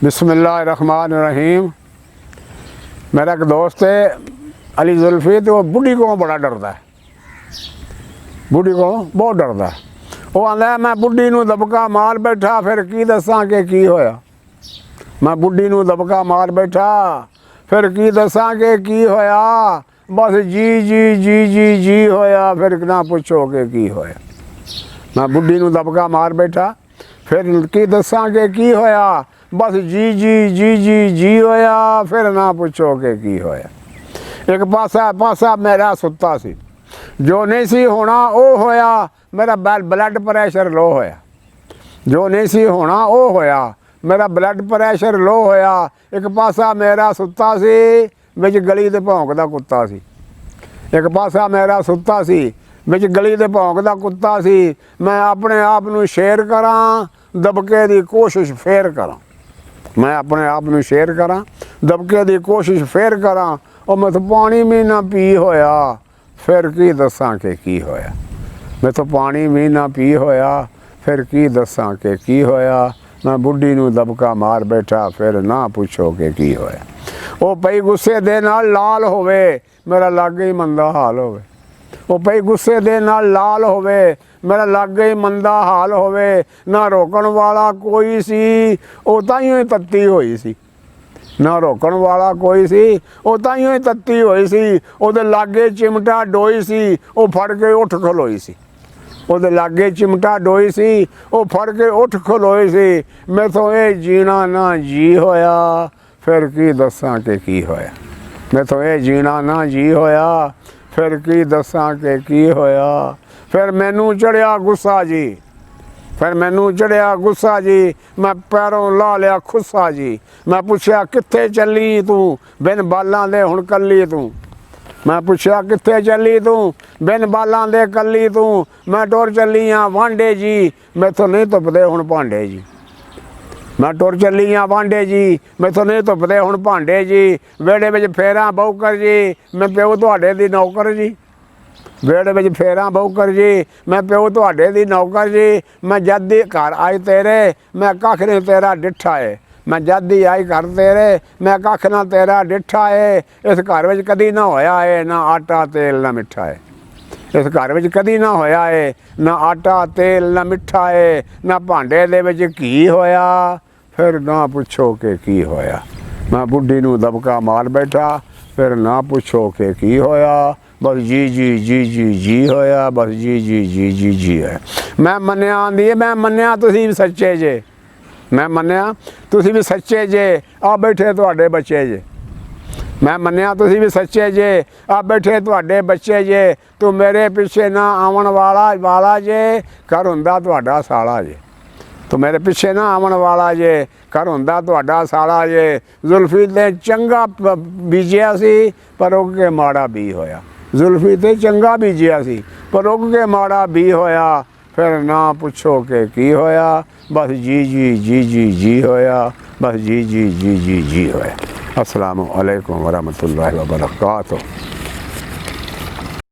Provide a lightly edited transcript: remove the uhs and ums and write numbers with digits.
बिस्मिल्लाहिर्रहमानिर्रहीम। मेरा एक दोस्त है अली जुल्फी, तो वो बुढ़ी को बड़ा डरता है, बुढ़ी को बहुत डरता है। वो आंदा मैं बुढ़ी नूं दबका मार बैठा, फिर की दसां कि की होया। मैं बुढ़ी नूं दबका मार बैठा, फिर की दसां कि की होया। बस जी जी जी जी जी होया, फिर ना पुछो कि की होया। मैं बुढ़ी नूं दबका मार बैठा, फिर की दसां कि की होया। बस जी जी जी जी जी होया, फिर ना पुछो कि की होया। एक पासा मेरा सुत्ता सी, जो नहीं सी होना वो होया। मेरा ब्लड प्रैशर लो होया, जो नहीं सी होना वो होया। मेरा ब्लड प्रैशर लो होया। एक पासा मेरा सुत्ता सी, विच गली दे भौंकदा कुत्ता सी। एक पासा मेरा सुत्ता सी, विच गली दे भौंकदा कुत्ता सी। मैं अपने आप नूं शेर करां, दबके दी कोशिश फेर करां। मैं अपने आप नूं शेर करां, दबके दी कोशिश फेर करां। और मैं तो पानी भी ना पी होया, फिर की दसां कि की होया। मैं तो पानी भी ना पी होया, फिर की दसां कि की होया। मैं बुढ़ी नूं दबका मार बैठा, फिर ना पुछो कि की होया। वो पई गुस्से दे नाल लाल होवे, मेरा लागे ही मंदा हाल होवे। वो पई गुस्से दे नाल लाल होवे, मेरा लागे ही मंदा हाल होवे। ना रोकण वाला कोई सी, वो ताइयों ही तत्ती होई सी। ना रोकण वाला कोई सी, वो ताइयों ही तत्ती होई सी। ਉਹਦੇ लागे चिमटा डोई सी, वो फड़ के उठ खलोई सी। ਉਹਦੇ लागे चिमटा डोई सी, वो फड़ के उठ खलोई सी। मैथों ये जीना ना जी होया, फिर की दसां कि की होया। मैथों ये जीना ना जी होया, फिर की दसां कि की होया। फिर मैनू चढ़िया गुस्सा जी, फिर मैनू चढ़िया गुस्सा जी। मैं पैरों ला लिया खुस्सा जी। मैं पुछया कित्थे चली तू, बिन बालां दे हुण कल्ली तू। मैं पुछया कित्थे चली तू, बिन बालां दे कल्ली तू। मैं टुर चली हाँ वांडे जी, मैथों नहीं तुपदे हुण भांडे जी। मैं टुर चली हाँ वांडे जी, मैथों नहीं तुपदे हुण भांडे जी। वेड़े विच फेरां बौकर जी, मैं प्यो तुहाडे दी नौकर जी। वेड़े विच फेरां बौकर जी, मैं प्यो तुहाडे दी नौकर जी। मैं जद दी घर आई तेरे, मैं कख नहीं तेरा डिठा है। मैं जद दी आई घर तेरे, मैं कख ना तेरा डिठा है। इस घर विच कदी ना होया है, ना आटा तेल ना मिठा है। इस घर विच कदी ना होया है, ना आटा तेल ना मिठा है। ना भांडे दे विच घी होया, फिर ना पुछो कि की होया। मैं बुढ़ी नूं दबका मार बैठा, फिर ना पुछो कि की होया। बस जी जी जी जी जी होया, बस जी जी जी जी जी है। मैं मन्निया आंदी है, मैं मन्निया तुसीं भी सच्चे जे। मैं मन्निया तुसीं भी सच्चे जे, आ बैठे तुहाडे बच्चे जे। मैं मन्निया तुसीं भी सच्चे जे, आ बैठे तुहाडे बच्चे जे। तू मेरे पिछे ना आवन वाला जे, घर हुंदा तुहाडा साला जे। तो मेरे पिछे ना आवन वाला जे, घर हुंदा तुहाडा साला जे। जुल्फी ने चंगा बीजिया सी, पर उग के माड़ा बी होया। जुल्फी ते चंगा बीजिया सी, पर उग के माड़ा बी होया। फिर ना पुछो कि की होया। बस जी जी जी जी जी होया, बस जी जी जी जी जी होया। अस्सलामु अलैकुम वरहमतुल्लाहि वबरकातुहू।